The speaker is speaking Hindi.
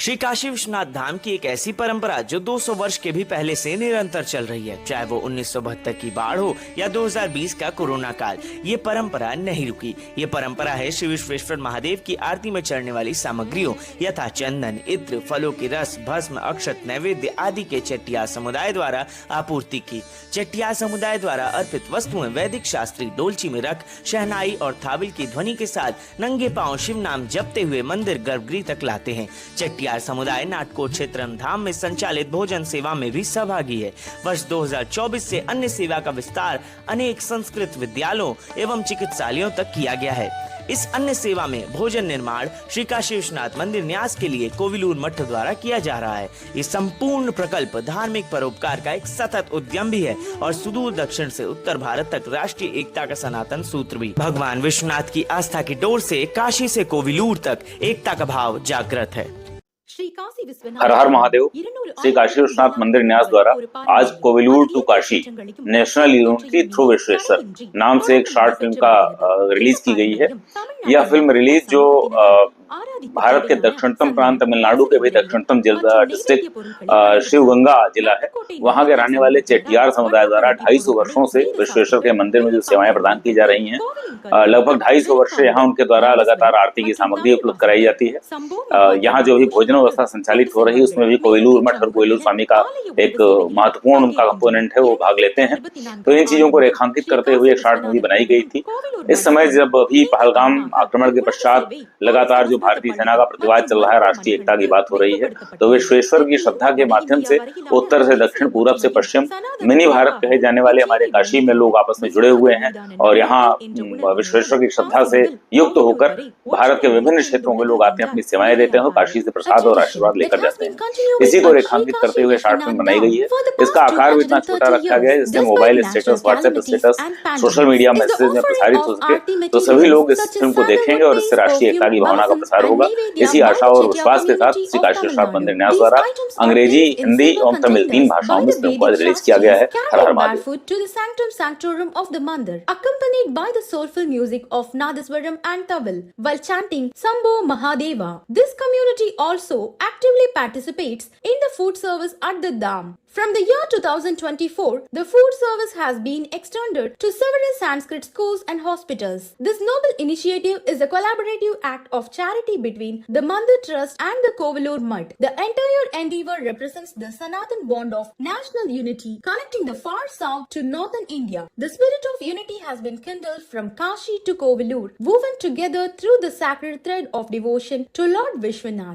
श्री काशी विश्वनाथ धाम की एक ऐसी परंपरा जो 200 वर्ष के भी पहले से निरंतर चल रही है। चाहे वो 1972 की बाढ़ हो या 2020 का कोरोना काल, ये परंपरा नहीं रुकी। ये परंपरा है श्री विश्वेश्वर महादेव की आरती में चढ़ने वाली सामग्रियों यथा चंदन, इत्र, फलों की रस, भस्म, अक्षत, नैवेद्य आदि के चेट्टियार समुदाय द्वारा आपूर्ति की। चेट्टियार समुदाय द्वारा अर्पित वस्तुएं वैदिक शास्त्री डोलची में रख शहनाई और थाबिल की ध्वनि के साथ नंगे पांव शिव नाम जपते हुए मंदिर गर्भगृह तक लाते हैं। चेट्टियार समुदाय नाटकोट क्षेत्रम धाम में संचालित भोजन सेवा में भी सहभागी है। वर्ष 2024 से अन्य सेवा का विस्तार अनेक संस्कृत विद्यालयों एवं चिकित्सालयों तक किया गया है। इस अन्य सेवा में भोजन निर्माण श्री काशी विश्वनाथ मंदिर न्यास के लिए कोविलूर मठ द्वारा किया जा रहा है। ये संपूर्ण प्रकल्प धार्मिक परोपकार का एक सतत उद्यम भी है और सुदूर दक्षिण से उत्तर भारत तक राष्ट्रीय एकता का सनातन सूत्र भी। भगवान विश्वनाथ की आस्था की डोर से काशी से कोविलूर तक एकता का भाव जागृत है। हर हर महादेव। श्री काशी विश्वनाथ मंदिर न्यास द्वारा आज Kovilur to Kashi national unity through Vishweshwar नाम से एक शॉर्ट फिल्म का रिलीज की गई है। यह फिल्म रिलीज जो भारत के दक्षिणतम प्रांत तमिलनाडु के भी दक्षिणतम जिला डिस्ट्रिक्ट शिवगंगा जिला है, वहां के रहने वाले चेट्टियार समुदाय द्वारा 250 वर्षों से विश्वेश्वर के मंदिर में जो सेवाएं प्रदान की जा रही हैं, लगभग 250 वर्ष से यहाँ उनके द्वारा लगातार आरती की सामग्री उपलब्ध कराई जाती है। यहाँ जो भी भोजन व्यवस्था संचालित हो रही है उसमें भी कोविलूर मठ और कोविलूर स्वामी का एक महत्वपूर्ण उनका कंपोनेंट है, वो भाग लेते हैं। तो इन चीजों को रेखांकित करते हुए एक शॉर्ट मूवी बनाई गई थी। इस समय जब अभी पहलगाम आक्रमण के पश्चात लगातार जो भारतीय सेना का प्रतिवाद चल रहा है, राष्ट्रीय एकता की बात हो रही है, तो विश्वेश्वर की श्रद्धा के माध्यम से उत्तर से दक्षिण, पूरब से पश्चिम, मिनी भारत कहे जाने वाले हमारे काशी में लोग आपस में जुड़े हुए हैं और यहाँ विश्वेश्वर की श्रद्धा से युक्त होकर भारत के विभिन्न क्षेत्रों में लोग आते हैं, अपनी सेवाएं देते हैं, काशी से प्रसाद और आशीर्वाद लेकर जाते हैं। इसी को रेखांकित करते हुए शॉर्ट फिल्म बनाई गई है। इसका आकार भी इतना छोटा रखा गया है जिससे mobile status, WhatsApp status, social media message में प्रसारित हो सके, तो सभी लोग इस फिल्म को देखेंगे और इससे राष्ट्रीय एकता की भावना का प्रसार होगा। इसी आशा और विश्वास के साथ श्री काशी विश्वनाथ मंदिर न्यास द्वारा अंग्रेजी, हिंदी और तमिल 3 भाषाओं में फिल्म को रिलीज किया गया है। हर हर Mahadev. To the sanctum sanctorum of the mandir, accompanied by the soulful music of Nadaswaram and Tabil, while chanting Sambho Mahadeva. This community also actively participates in the food service at the Dham. From the year 2024, the food service has been extended to several Sanskrit schools and hospitals. This noble initiative is a collaborative act of charity between the Mandir Trust and the Kovilur Mutt. The entire endeavor represents the Sanatan bond of national unity connecting the far south to northern India. The spirit of unity has been kindled from Kashi to Kovilur, woven together through the sacred thread of devotion to Lord Vishwanath.